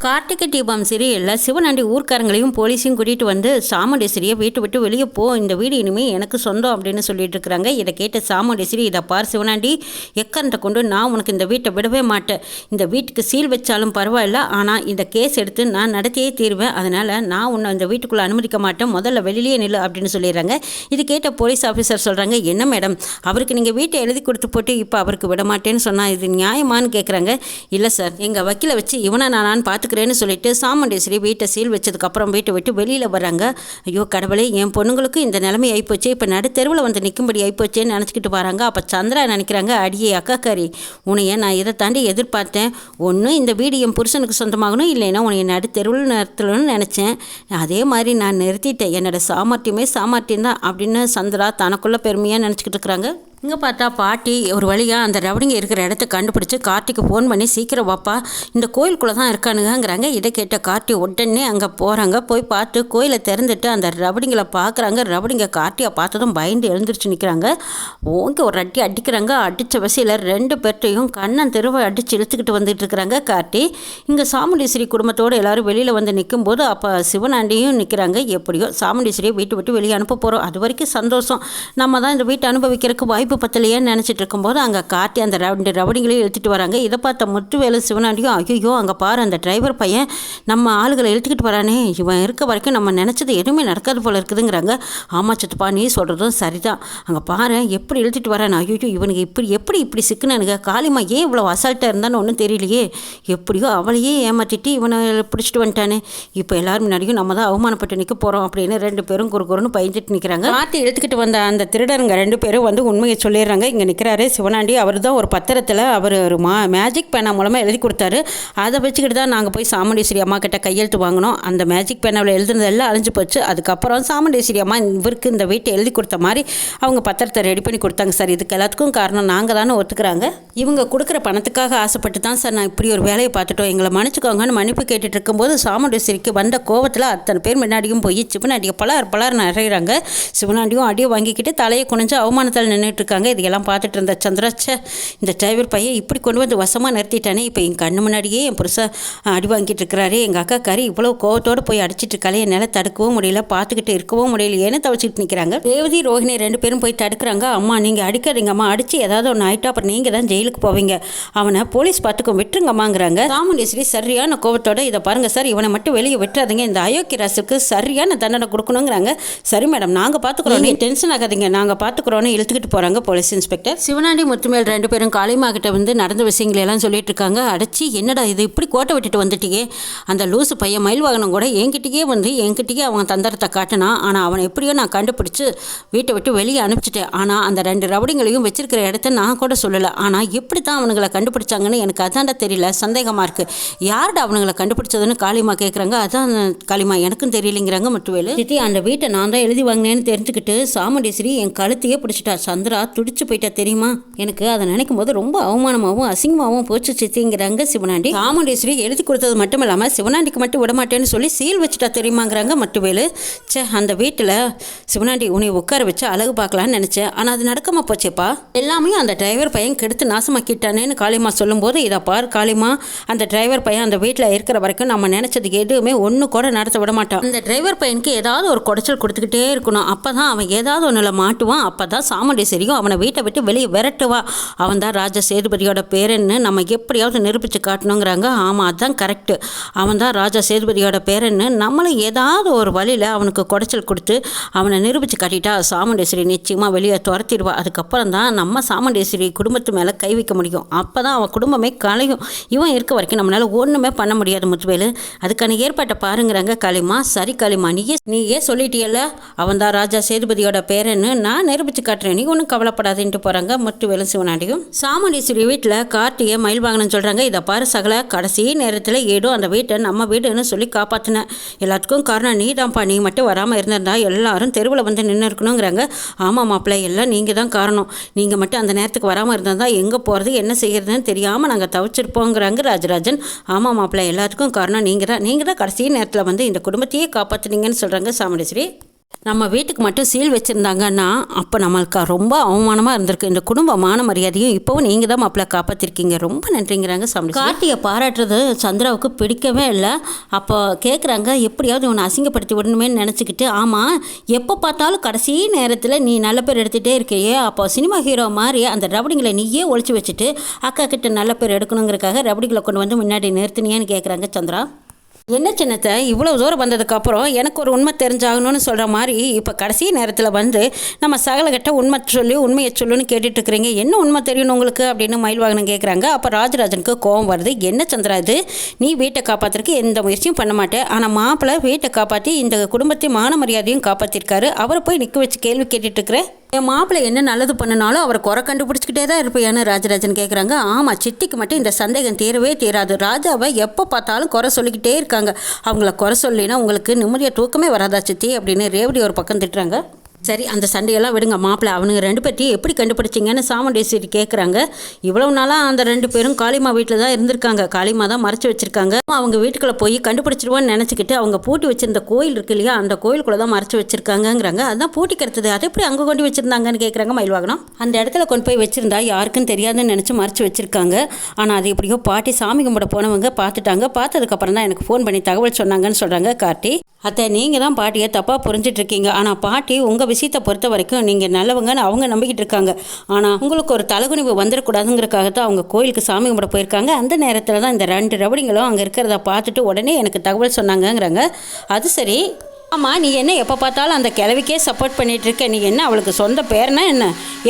கார்த்திகை தீபம் சீரியலில் சிவனாண்டி ஊர்க்காரங்களையும் போலீஸையும் கூட்டிகிட்டு வந்து சாமுண்டேஸ்வரியை வீட்டை விட்டு வெளியே போ, இந்த வீடு இனிமேல் எனக்கு சொந்தம் அப்படின்னு சொல்லிட்டு இருக்கிறாங்க. இதை கேட்ட சாமுண்டேஸ்வரி, இதை பார் சிவனாண்டி, எக்கரண்ட்டை கொண்டு நான் உனக்கு இந்த வீட்டை விடவே மாட்டேன். இந்த வீட்டுக்கு சீல் வச்சாலும் பரவாயில்ல, ஆனால் இந்த கேஸ் எடுத்து நான் நடத்தியே தீருவேன். அதனால் நான் உன்னை இந்த வீட்டுக்குள்ளே அனுமதிக்க மாட்டேன், முதல்ல வெளியிலேயே நில்லு அப்படின்னு சொல்லிடுறாங்க. இது கேட்ட போலீஸ் ஆஃபீஸர் சொல்கிறாங்க, என்ன மேடம், அவருக்கு நீங்கள் வீட்டை எழுதி கொடுத்து போட்டு இப்போ அவருக்கு விட மாட்டேன்னு சொன்னால் இது நியாயமானு கேட்குறாங்க. இல்லை சார், எங்கள் வக்கீலை வச்சு இவனை நான் பார்த்துக்கிறேன்னு சொல்லிட்டு சாமுண்டேஸ்வரி வீட்டை சீல் வச்சதுக்கப்புறம் வீட்டை விட்டு வெளியில் வராங்க. ஐயோ கடவுளே, என் பொண்ணுங்களுக்கு இந்த நிலைமை ஆகிப்போச்சு, இப்போ நடுத்தெருவில் வந்து நிற்கும்படி ஆகிப்போச்சேன்னு நினச்சிக்கிட்டு வராங்க. அப்போ சந்திரா நினைக்கிறாங்க, அடியே அக்காக்காரி, உன்னைய நான் இதை தாண்டி எதிர்பார்த்தேன். ஒன்று இந்த வீடு என் புருஷனுக்கு சொந்தமாகணும், இல்லைன்னா உன்னை நடுத்தெருவில் நிறுத்தணும்னு நினச்சேன். அதே மாதிரி நான் நிறுத்திட்டேன். என்னோட சாமர்த்தியமே சாமர்த்தியம் தான் அப்படின்னு சந்திரா தனக்குள்ளே பெருமையாக நினச்சிக்கிட்டு இருக்கிறாங்க. இங்கே பார்த்தா பாட்டி ஒரு வழியாக அந்த ரவுடிங்க இருக்கிற இடத்த கண்டுபிடிச்சி கார்த்திக்கு ஃபோன் பண்ணி, சீக்கிரம் வாப்பா, இந்த கோயிலுக்குள்ளே தான் இருக்கானுங்கிறாங்க. இதை கேட்ட கார்த்தி உடனே அங்கே போகிறாங்க. போய் பார்த்து கோயிலை திறந்துட்டு அந்த ரவுடிங்களை பார்க்குறாங்க. ரவுடிங்க கார்த்தியை பார்த்ததும் பயந்து எழுந்திரிச்சு நிற்கிறாங்க. ஓங்க ஒரு அடி அடிக்கிறாங்க. அடித்த வசையில் 2 பேர்ட்டையும் கண்ணன் தெருவை அடித்து இழுத்துக்கிட்டு வந்துட்டு இருக்கிறாங்க கார்த்தி. இங்கே சாமுண்டேஸ்வரி குடும்பத்தோடு எல்லோரும் வெளியில் வந்து நிற்கும்போது அப்போ சிவனாண்டியும் நிற்கிறாங்க. எப்படியோ சாமுண்டேஸ்வரியை வீட்டு விட்டு வெளியே அனுப்ப போகிறோம், அது வரைக்கும் சந்தோஷம், நம்ம தான் இந்த வீட்டை அனுபவிக்கிறதுக்கு வாய்ப்பு பத்தலையேன்னு நினச்சிட்டு இருக்கும்போது அங்கே கார்த்தி அந்த 2 ரவுடிங்களையும் இழுத்துட்டு வராங்க. இதை பார்த்த முத்துவேலு சிவனாண்டியும், ஐயோ அங்கே பாரு, அந்த டிரைவர் பையன் நம்ம ஆளுகளை இழுத்துக்கிட்டு வரானே, இவன் இருக்க வரைக்கும் நம்ம நினச்சது எதுவுமே நடக்காது போல இருக்குதுங்கிறாங்க. ஆமாம் சித்தப்பா, நீ சொல்கிறதும் சரிதான், அங்கே பாரு எப்படி இழுத்துட்டு வரானே, ஐயோ இவனுக்கு இப்படி சிக்குனானுங்க, காளிமா ஏன் இவ்வளோ அசால்ட்டாக இருந்தான்னு ஒன்றும் தெரியலையே, எப்படியோ அவளையே ஏமாற்றிட்டு இவனை பிடிச்சிட்டு வந்துட்டானே, இப்போ எல்லாரும் முன்னாடியும் நம்ம தான் அவமானப்பட்டு நிற்க போகிறோம் அப்படின்னு 2 பேரும் குறுன்னு பயந்துட்டு நிற்கிறாங்க. கார்த்தி இழுத்துக்கிட்டு வந்த அந்த திருடருங்க 2 பேரும் வந்து உண்மையை சொல்லிடுறாங்க. இங்கே நிற்கிறாரு சிவனாண்டி, அவர் தான் ஒரு பத்திரத்தில் அவர் ஒரு மேஜிக் பேனா மூலமாக எழுதி கொடுத்தாரு. அதை வச்சுக்கிட்டு தான் நாங்கள் போய் சாமுண்டேஸ்வரி அம்மா கிட்ட கையெழுத்து வாங்கினோம். அந்த மேஜிக் பேனாவில் எழுதுனதெல்லாம் அழிஞ்சு போச்சு. அதுக்கப்புறம் சாமுண்டேஸ்வரி அம்மா இவருக்கு இந்த வீட்டை எழுதி கொடுத்த மாதிரி அவங்க பத்திரத்தை ரெடி பண்ணி கொடுத்தாங்க சார். இதுக்கு எல்லாத்துக்கும் காரணம் நாங்கள் தானே ஒத்துக்கிறாங்க. இவங்க கொடுக்குற பணத்துக்காக ஆசைப்பட்டு தான் சார் நான் இப்படி ஒரு வேலையை பார்த்துட்டோம், எங்களை மன்னிச்சுக்கோங்கன்னு மன்னிப்பு கேட்டுட்டு இருக்கும்போது சாமுண்டேஸ்வரிக்கு வந்த கோவத்தில் அத்தனை பேர் முன்னாடியும் போய் சிவனாண்டியை பலர் நிறையிறாங்க. சிவனாண்டியும் அடியை வாங்கிக்கிட்டு தலையை குனிஞ்சு அவமானத்தில் நின்றுட்டு இருக்காங்க. இதெல்லாம் பார்த்துட்டு இருந்த சந்திராச்ச, இந்த டிரைவர் பையன் இப்படி கொண்டு வந்து வசமாக நிறுத்திட்டானே, இப்போ என் கண்ணு முன்னாடியே என் புருஷன் அடி வாங்கிட்டு இருக்கிறாரு, எங்கள் அக்கா கறி இவ்வளோ கோவத்தோடு போய் அடிச்சிட்டு இருக்காளே, என்னால் தடுக்கவும் முடியல, பார்த்துக்கிட்டு இருக்கவும் முடியல, ஏன்னு தவிச்சிட்டு நிற்கிறாங்க. ரேவதி ரோஹிணி 2 பேரும் போய் தடுக்கிறாங்க. அம்மா நீங்கள் அடிக்காதீங்க அம்மா, அடித்து ஏதாவது ஒன்று ஆகிட்டா அப்புறம் நீங்கள் தான் ஜெயிலுக்கு போவீங்க, அவனை போலீஸ் பார்த்துக்கும், விட்டுருங்கம்மாங்கிறாங்க. சாமுண்டேஸ்வரி சரியான கோவத்தோட, இதை பாருங்கள் சார், இவனை மட்டும் வெளியே விட்டுறாதீங்க, இந்த அயோக்கிய ராசுக்கு சரியான தண்டனை கொடுக்கணுங்கிறாங்க. சரி மேடம், நாங்கள் பார்த்துக்குறோம், நீ டென்ஷன் ஆகாதீங்க, நாங்கள் பார்த்துக்குறோன்னு இழுத்துக்கிட்டு போகிறாங்க போலீஸ் இன்ஸ்பெக்டர். சிவனாண்டி முத்துமேல் 2 பேரும் காளிமா கிட்ட வந்து நடந்த விஷயங்களெல்லாம் சொல்லிட்டு இருக்காங்க. அடைச்சி என்னடா இது இப்படி கோட்டை விட்டுட்டு வந்துட்டியே, அந்த லூசு பையன் மயில் வாகனம் கூட என்கிட்டயே அவங்க தந்தரத்தை காட்டினா, ஆனால் அவனை எப்படியோ நான் கண்டுபிடிச்சி வீட்டை விட்டு வெளியே அனுப்பிச்சிட்டேன். ஆனால் அந்த 2 ரவுடிங்களையும் வச்சிருக்கிற இடத்த நான் கூட சொல்லலை. ஆனால் எப்படி தான் அவனுங்களை கண்டுபிடிச்சாங்கன்னு எனக்கு அதான்டா தெரியல, சந்தேகமாக இருக்குது. யார்டா அவனுங்களை கண்டுபிடிச்சதுன்னு காளிமா கேட்குறாங்க. அதான் காளிமா எனக்கும் தெரியலைங்கிறாங்க முத்துவேலு. சித்தி, அந்த வீட்டை நான் தான் எழுதி வாங்கினேன்னு தெரிஞ்சுக்கிட்டு சாமுண்டேஸ்வரி என் கழுத்தையே பிடிச்சிட்டா. சந்திரா துடிச்சு போயிட்டா தெரியுமா, எனக்கு அதை நினைக்கும் போது ரொம்ப அவமானமாகவும் அசிங்கமாகவும் போச்சு சித்திங்கிறாங்க சிவனாண்டி. சாமுண்டேஸ்வரி எழுதி கொடுத்தது மட்டும் இல்லாமல் சிவனாண்டிக்கு மட்டும் விடமாட்டேன்னு சொல்லி சீல் வச்சுட்டா தெரியுமாங்கிறாங்க முத்துவேலு. அந்த வீட்டில் சிவனாண்டி உன்னை உட்கார வச்சு அழகு பார்க்கலான்னு நினச்சேன், ஆனால் அது நடக்காமல் போச்சேப்பா, எல்லாமே அந்த டிரைவர் பையன் கெடுத்து நாசமாக்கிட்டானேன்னு காளிமா சொல்லும்போது, இதை பார் காளிமா, அந்த டிரைவர் பையன் அந்த வீட்டில் இருக்கிற வரைக்கும் நம்ம நினச்சது எதுவுமே ஒன்று கூட நடத்த விட மாட்டான். அந்த டிரைவர் பையனுக்கு ஏதாவது ஒரு குடைச்சல் கொடுத்துக்கிட்டே இருக்கணும், அப்போ தான் அவன் ஏதாவது ஒன்றில் மாட்டுவான், அப்போ தான் சாமுண்டேஸ்வரியும் அவனை வீட்டை விட்டு வெளியே விரட்டுவா. அவன் தான் ராஜா சேதுபதியோட பேரன்னு நம்ம எப்படியாவது நிரூபித்து காட்டணுங்கிறாங்க. ஆமாம், அதுதான் கரெக்டு, அவன் தான் ராஜா சேதுபதியோட பேரன்னு நம்மளும் ஏதாவது ஒரு வழியில் அவனுக்கு குடைச்சல் கொடுத்து அவனை நிரூபித்து காட்டிட்டா சாமுண்டேஸ்வரி நிச்சயமாக வெளியே துரத்திடுவா. அதுக்கப்புறம் தான் நம்ம சாமுண்டேஸ்வரி குடும்பத்து மேலே கை வைக்க முடியும், அப்போ தான் அவன் குடும்பமே கலையும். இவன் இருக்க வரைக்கும் நம்மளால் ஒன்றுமே பண்ண முடியாது முத்துவேலு, அதுக்கான ஏற்பாட்டை பாருங்கிறாங்க காளிமா. சரி காளிமா, நீயே சொல்லிட்டியல்ல அவன் தான் ராஜா சேதுபதியோட பேரன்னு, நான் நிரூபித்து காட்டுறேன், நீ ஒன்றும் கவலைப்படாதுன்ட்டு போகிறாங்க முத்துவேலு சிவனாண்டியும். சாமுண்டேஸ்வரி வீட்டில் கார்த்தியை மயில் வாங்கணும்னு சொல்கிறாங்க. இதை பாரு சகல, கடைசி நேரத்தில் ஏதோ அந்த வீட்டை நம்ம வீடுன்னு சொல்லி காப்பாற்றினேன், எல்லாத்துக்கும் காரணம் நீ தான்ப்பா, நீ மட்டும் வராமல் இருந்திருந்தா எல்லாரும் தெருவில் வந்து நின்று இருக்கணுங்கிறாங்க. ஆமாம் மாப்பிள்ளை, எல்லாம் நீங்கள் தான் காரணம், நீங்கள் மட்டும் அந்த நேரத்துக்கு வராமல் இருந்தால் எங்கே போகிறது என்ன செய்கிறதுன்னு தெரியாமல் நாங்கள் தவிச்சிருப்போங்கிறாங்க ராஜராஜன். ஆமாம் மாப்பிள்ளை, எல்லாத்துக்கும் காரணம் நீங்கள் தான் கடைசி நேரத்தில் வந்து இந்த குடும்பத்தையே காப்பாற்றுனீங்கன்னு சொல்கிறாங்க சாமுண்டேஸ்வரி. நம்ம வீட்டுக்கு மட்டும் சீல் வச்சுருந்தாங்கன்னா அப்போ நம்மளுக்கு ரொம்ப அவமானமாக இருந்திருக்கு. இந்த குடும்ப மான மரியாதையும் இப்போவும் நீங்கள் தான் மாப்பிள்ளை காப்பாற்றிருக்கீங்க, ரொம்ப நன்றிங்கிறாங்க சாமி. கார்த்தியை பாராட்டுறது சந்திராவுக்கு பிடிக்கவே இல்லை. அப்போ கேட்குறாங்க, எப்படியாவது உன்னை அசிங்கப்படுத்தி விடணுமேன்னு நினச்சிக்கிட்டு, ஆமாம் எப்போ பார்த்தாலும் கடைசி நேரத்தில் நீ நல்ல பேர் எடுத்துகிட்டே இருக்கியே, அப்போ சினிமா ஹீரோ மாதிரி அந்த ரவுடிங்களை நீயே ஒழிச்சு வச்சுட்டு அக்கா கிட்ட நல்ல பேர் எடுக்கணுங்கிறக்காக ரவுடிகளை கொண்டு வந்து முன்னாடி நிறுத்தினியான்னு கேட்குறாங்க சந்திரா. என்ன சின்னத்தை இவ்வளோ தூரம் வந்ததுக்கப்புறம் எனக்கு ஒரு உண்மை தெரிஞ்சாகணும்னு சொல்கிற மாதிரி இப்போ கடைசி நேரத்தில் வந்து நம்ம சகலகிட்ட உண்மையை சொல்லுன்னு கேட்டுட்ருக்குறீங்க, என்ன உண்மை தெரியணும் உங்களுக்கு அப்படின்னு மயில்வாகனம் கேட்குறாங்க. அப்போ ராஜராஜனுக்கு கோபம் வருது. என்ன சந்திரா இது, நீ வீட்டை காப்பாற்றுறதுக்கு எந்த முயற்சியும் பண்ண மாட்டேன், ஆனால் மாப்பிள்ளை வீட்டை காப்பாற்றி இந்த குடும்பத்தை மான மரியாதையும் காப்பாற்றிருக்காரு, அவரை போய் நிற்க வச்சு கேள்வி கேட்டுட்ருக்குறேன். என் மாப்பிள்ளை என்ன நல்லது பண்ணினாலும் அவரை குறை கண்டுபிடிச்சிக்கிட்டே தான் இருப்பேன்னு ராஜராஜன் கேட்குறாங்க. ஆமாம், சித்திக்கு மட்டும் இந்த சந்தேகம் தீரவே தீராது. ராஜாவை எப்போ பார்த்தாலும் குறை சொல்லிக்கிட்டே இருக்காங்க, அவங்கள குறை சொல்லினா உங்களுக்கு நிம்மதியாக தூக்கமே வராதா சித்தி அப்படின்னு ரேவதி ஒரு பக்கம் திட்டுறாங்க. சரி, அந்த சண்டையெல்லாம் விடுங்க மாப்பிள்ளை, அவனுங்க 2 பேர்த்தையும் எப்படி கண்டுபிடிச்சிங்கன்னு சாமுண்டேஸ்வரி கேட்குறாங்க. இவ்வளவு நாளாக அந்த 2 பேரும் காளிமா வீட்டில் தான் இருந்திருக்காங்க, காளிமா தான் மறைச்சி வச்சுருக்காங்க. அவங்க வீட்டுக்குள்ளே போய் கண்டுபிடிச்சிருவோன்னு நினச்சிக்கிட்டு அவங்க பூட்டி வச்சிருந்த கோயில் இருக்கு இல்லையா, அந்த கோயிலுக்குள்ளே தான் மறைச்சி வச்சுருக்காங்கங்கிறாங்க. அதுதான் பூட்டி கிடத்தது, அதை எப்படி அங்கே கொண்டு வச்சுருந்தாங்கன்னு கேட்குறாங்க மயில்வாகனம். அந்த இடத்துல கொண்டு போய் வச்சுருந்தா யாருக்கும் தெரியாதுன்னு நினச்சி மறைச்சி வச்சுருக்காங்க. ஆனால் அது எப்படியோ பாட்டி சாமி கும்பிட போனவங்க பார்த்துட்டாங்க, பார்த்ததுக்கப்புறம் தான் எனக்கு ஃபோன் பண்ணி தகவல் சொன்னாங்கன்னு சொல்கிறாங்க கார்த்தி. அத்தை, நீங்கள் தான் பாட்டியை தப்பாக புரிஞ்சிட்ருக்கீங்க, ஆனால் பாட்டி உங்கள் விஷயத்தை பொறுத்த வரைக்கும் நீங்கள் நல்லவங்கன்னு அவங்க நம்பிக்கிட்டு இருக்காங்க. ஆனால் உங்களுக்கு ஒரு தலைகுனிவு வந்துடக்கூடாதுங்கிறக்காக தான் அவங்க கோயிலுக்கு சாமி கும்பிட போயிருக்காங்க. அந்த நேரத்தில் தான் இந்த 2 ரவுடிங்களும் அங்கே இருக்கிறத பார்த்துட்டு உடனே எனக்கு தகவல் சொன்னாங்கங்கிறாங்க. அது சரி, ஆமாம், நீ என்ன எப்போ பார்த்தாலும் அந்த கிழவிக்கே சப்போர்ட் பண்ணிகிட்டு இருக்க, நீ என்ன அவளுக்கு சொந்த பேர்னா என்ன,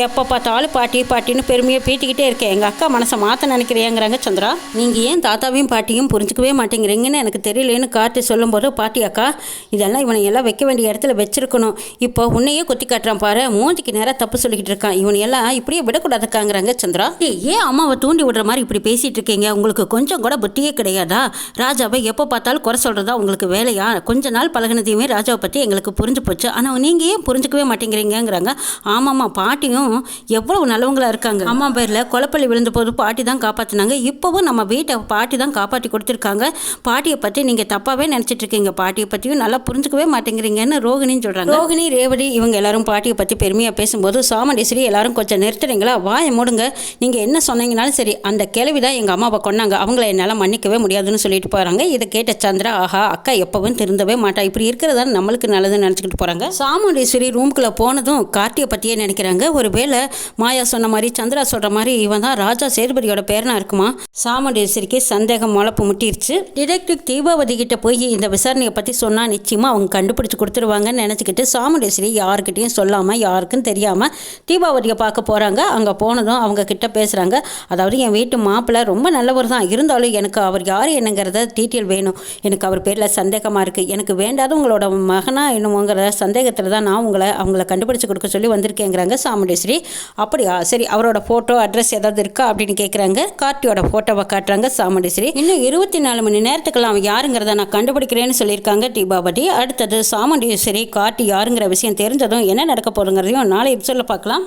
எப்போ பார்த்தாலும் பாட்டி பாட்டின்னு பெருமையை பீட்டிக்கிட்டே இருக்கேன், எங்கள் அக்கா மனசை மாற்ற நினைக்கிறியாங்கிறாங்க சந்திரா. நீங்கள் ஏன் தாத்தாவையும் பாட்டியும் புரிஞ்சிக்கவே மாட்டேங்கிறீங்கன்னு எனக்கு தெரியலேன்னு கார்த்தி சொல்லும்போது, பாட்டி அக்கா இதெல்லாம் இவனை எல்லாம் வைக்க வேண்டிய இடத்துல வச்சிருக்கணும், இப்போ உன்னையே குத்தி காட்டுறான் பாரு, மூஞ்சிக்கு நேராக தப்பு சொல்லிக்கிட்டு இருக்கான், இவனையெல்லாம் இப்படியே விடக்கூடாதுக்காங்கிறாங்க சந்திரா. ஏன் அம்மாவை தூண்டி விடுற மாதிரி இப்படி பேசிகிட்டு இருக்கீங்க, உங்களுக்கு கொஞ்சம் கூட புத்தியே கிடையாதா, ராஜாவை எப்போ பார்த்தாலும் குறை சொல்கிறதா உங்களுக்கு வேலையா, கொஞ்ச நாள் பழகினதையுமே ராஜாவை பற்றி எங்களுக்கு புரிஞ்சு போச்சு, ஆனால் நீங்கள் ஏன் புரிஞ்சுக்கவே மாட்டேங்கிறீங்கிறாங்க. ஆமாம்மா, பாட்டியும் எவ்வளவு நல்லவங்களா இருக்காங்க, அம்மா பேரில் கொலப்பள்ளி விழுந்த போது பாட்டி தான் காப்பாற்றினாங்க, இப்போவும் நம்ம வீட்டை பாட்டி தான் காப்பாற்றி கொடுத்துருக்காங்க, பாட்டியை பற்றி நீங்கள் தப்பாகவே நினச்சிட்டு இருக்கீங்க, பாட்டியை பற்றியும் நல்லா புரிஞ்சுக்கவே மாட்டேங்கிறீங்கன்னு ரோகிணின்னு சொல்கிறாங்க. ரோகிணி ரேவதி இவங்க எல்லாரும் பாட்டியை பற்றி பெருமையாக பேசும்போது சாமுண்டேஸ்வரி எல்லாரும் கொஞ்சம் நிறுத்துறீங்களா, வாயை மூடுங்க, நீங்கள் என்ன சொன்னீங்கனாலும் சரி, அந்த கேள்வி தான் எங்கள் அம்மாவை கொண்டாங்க, அவங்கள என்னால் மன்னிக்கவே முடியாதுன்னு சொல்லிட்டு போகிறாங்க. இதை கேட்ட சந்திரா, ஆஹா அக்கா எப்பவும் திருந்தவே மாட்டா, இப்படி இருக்கிறதா நம்மளுக்கு நல்லதுன்னு நினச்சிக்கிட்டு போகிறாங்க. சாமுண்டேஸ்வரி ரூமுக்குள்ளே போனதும் கார்த்தியை பற்றியே நினைக்கிறாங்க. ஒருவேளை மாயா சொன்ன மாதிரி சந்திரா சொல்கிற மாதிரி இவன் தான் ராஜா சேதுபதியோட பேரனா இருக்குமா. சாமுண்டேஸ்வரிக்கு சந்தேகம் முளப்பு முட்டிருச்சு. டிடெக்டிவ் தீபாவதி கிட்ட போய் இந்த விசாரணையை பற்றி சொன்னால் நிச்சயமாக அவங்க கண்டுபிடிச்சி கொடுத்துருவாங்கன்னு நினச்சிக்கிட்டு சாமுண்டேஸ்வரி யாருக்கிட்டையும் சொல்லாமல் யாருக்கும் தெரியாமல் தீபாவதியை பார்க்க போகிறாங்க. அங்கே போனதும் அவங்க கிட்ட பேசுகிறாங்க. அதாவது என் வீட்டு மாப்பிள்ளை ரொம்ப நல்லவர் தான், இருந்தாலும் எனக்கு அவர் யார் என்னங்கிறத டீட்டெயில் வேணும், எனக்கு அவர் பேரில் சந்தேகமாக இருக்குது, எனக்கு வேண்டாதவங்களோட மகனா என்னமோங்கிற சந்தேகத்தில் தான் நான் அவங்கள கண்டுபிடிச்சு கொடுக்க சொல்லி வந்திருக்கேங்கிறாங்க சாமுண்டேஸ்வரி. அப்படியா, சரி, அவரோட ஃபோட்டோ அட்ரஸ் ஏதாவது இருக்கா அப்படின்னு கேட்குறாங்க. கார்த்தியோட ஃபோட்டோவை காட்டுறாங்க சாமுண்டேஸ்வரி. இன்னும் 24 மணி நேரத்துக்குள்ள அவன் யாருங்கிறத நான் கண்டுபிடிக்கிறேன்னு சொல்லியிருக்காங்க தீபாவதி. அடுத்தது சாமுண்டேஸ்வரி கார்த்தி யாருங்கிற விஷயம் தெரிஞ்சதும் என்ன நடக்க போகிறோங்கிறதையும் நாளை எபிசோடில் பார்க்கலாம்.